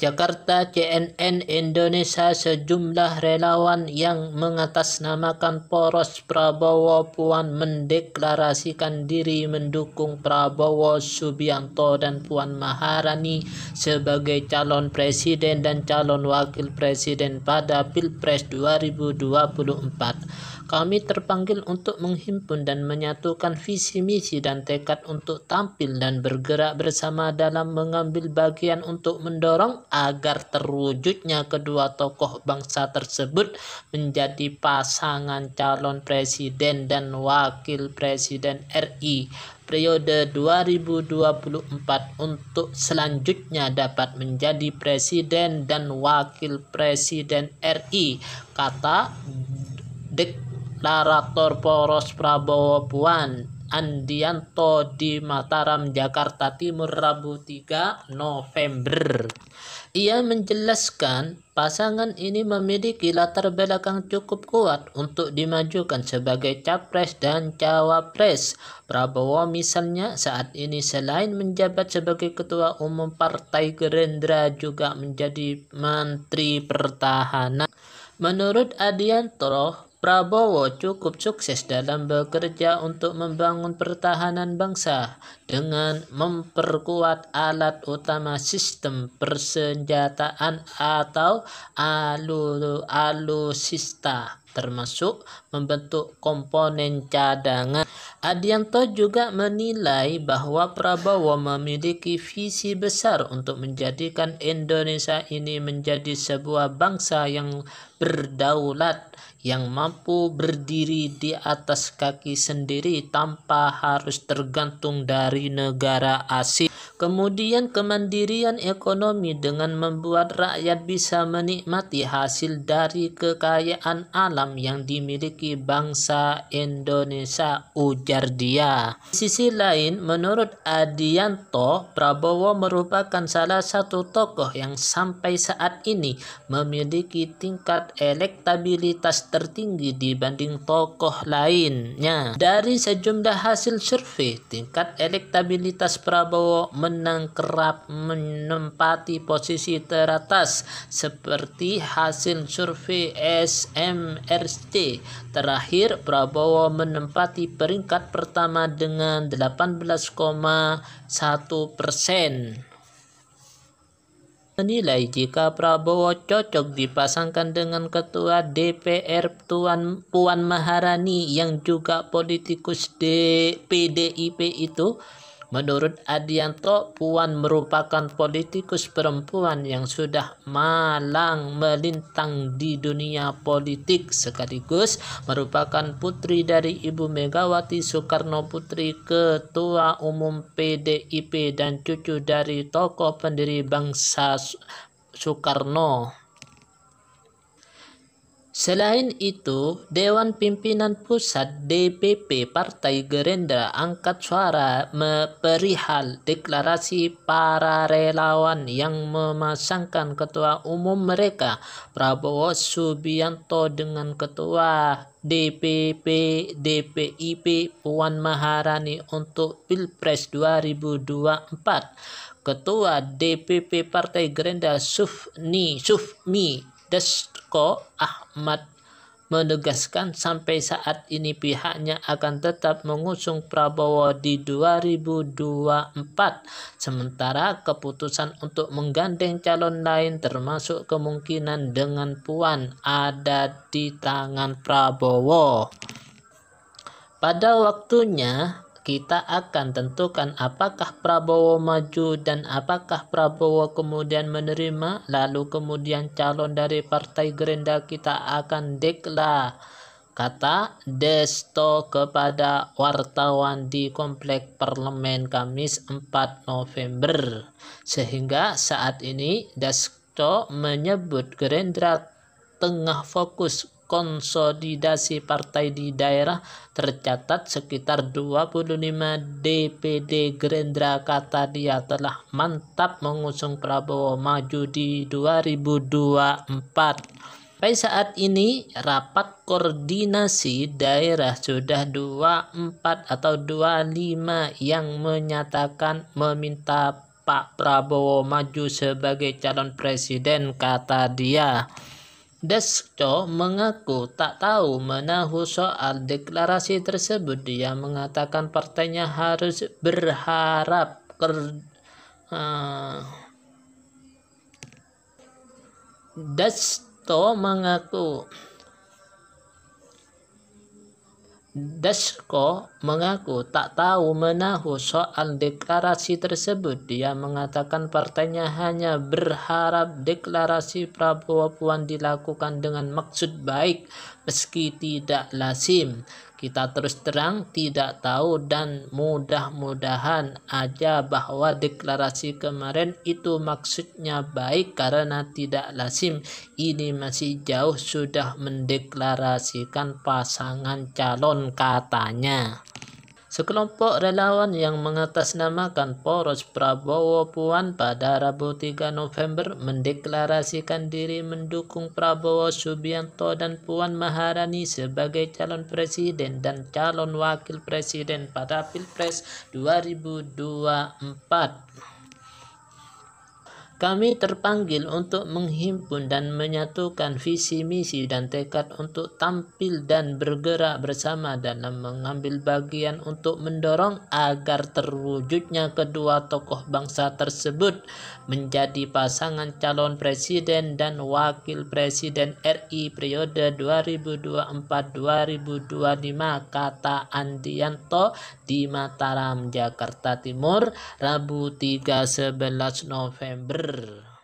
Jakarta, CNN Indonesia, sejumlah relawan yang mengatasnamakan poros Prabowo Puan mendeklarasikan diri mendukung Prabowo Subianto dan Puan Maharani sebagai calon presiden dan calon wakil presiden pada Pilpres 2024. Kami terpanggil untuk menghimpun dan menyatukan visi misi dan tekad untuk tampil dan bergerak bersama dalam mengambil bagian untuk mendorong agar terwujudnya kedua tokoh bangsa tersebut menjadi pasangan calon presiden dan wakil presiden RI periode 2024 untuk selanjutnya dapat menjadi presiden dan wakil presiden RI, kata Deklarator Poros Prabowo Puan Andianto di Mataram, Jakarta Timur, Rabu 3 November. Ia menjelaskan pasangan ini memiliki latar belakang cukup kuat untuk dimajukan sebagai capres dan cawapres. Prabowo misalnya saat ini selain menjabat sebagai Ketua Umum Partai Gerindra juga menjadi Menteri Pertahanan. Menurut Adianto, Prabowo cukup sukses dalam bekerja untuk membangun pertahanan bangsa dengan memperkuat alat utama sistem persenjataan atau alutsista, termasuk membentuk komponen cadangan. Adianto juga menilai bahwa Prabowo memiliki visi besar untuk menjadikan Indonesia ini menjadi sebuah bangsa yang berdaulat, yang mampu berdiri di atas kaki sendiri tanpa harus tergantung dari negara asing. Kemudian kemandirian ekonomi dengan membuat rakyat bisa menikmati hasil dari kekayaan alam yang dimiliki bangsa Indonesia, ujar dia. Di sisi lain, menurut Adianto, Prabowo merupakan salah satu tokoh yang sampai saat ini memiliki tingkat elektabilitas tertinggi dibanding tokoh lainnya. Dari sejumlah hasil survei, tingkat elektabilitas Prabowo menang kerap menempati posisi teratas seperti hasil survei SMRC. Terakhir, Prabowo menempati peringkat pertama dengan 18,1%. Menilai jika Prabowo cocok dipasangkan dengan Ketua DPR Puan Maharani yang juga politikus PDIP itu. Menurut Adianto, Puan merupakan politikus perempuan yang sudah malang melintang di dunia politik, sekaligus merupakan putri dari Ibu Megawati Soekarno Putri, Ketua Umum PDIP, dan cucu dari tokoh pendiri bangsa Soekarno. Selain itu, Dewan Pimpinan Pusat DPP Partai Gerindra angkat suara perihal deklarasi para relawan yang memasangkan ketua umum mereka Prabowo Subianto dengan ketua DPP DPIP Puan Maharani untuk Pilpres 2024. Ketua DPP Partai Gerindra Sufmi Dasko Ahmad menegaskan sampai saat ini pihaknya akan tetap mengusung Prabowo di 2024, sementara keputusan untuk menggandeng calon lain termasuk kemungkinan dengan Puan ada di tangan Prabowo. Pada waktunya kita akan tentukan apakah Prabowo maju dan apakah Prabowo kemudian menerima, lalu kemudian calon dari Partai Gerindra kita akan deklar, kata Desto kepada wartawan di Komplek Parlemen Kamis 4 November. Sehingga saat ini Desto menyebut Gerindra tengah fokus konsolidasi partai di daerah. Tercatat sekitar 25 DPD Gerindra, kata dia, telah mantap mengusung Prabowo maju di 2024. Sampai saat ini rapat koordinasi daerah sudah 24 atau 25 yang menyatakan meminta Pak Prabowo maju sebagai calon presiden, kata dia. Dasko mengaku tak tahu menahu soal deklarasi tersebut. Dia mengatakan partainya harus berharap Dasko mengaku tak tahu menahu soal deklarasi tersebut. Dia mengatakan partainya hanya berharap deklarasi Prabowo Puan dilakukan dengan maksud baik meski tidak lazim. Kita terus terang tidak tahu dan mudah-mudahan aja bahwa deklarasi kemarin itu maksudnya baik karena tidak lazim. Ini masih jauh sudah mendeklarasikan pasangan calon, katanya. Sekelompok relawan yang mengatasnamakan Poros Prabowo Puan pada Rabu 3 November mendeklarasikan diri mendukung Prabowo Subianto dan Puan Maharani sebagai calon presiden dan calon wakil presiden pada Pilpres 2024. Kami terpanggil untuk menghimpun dan menyatukan visi misi dan tekad untuk tampil dan bergerak bersama dalam mengambil bagian untuk mendorong agar terwujudnya kedua tokoh bangsa tersebut menjadi pasangan calon presiden dan wakil presiden RI periode 2024-2025, kata Andianto di Mataram, Jakarta Timur, Rabu 11 November.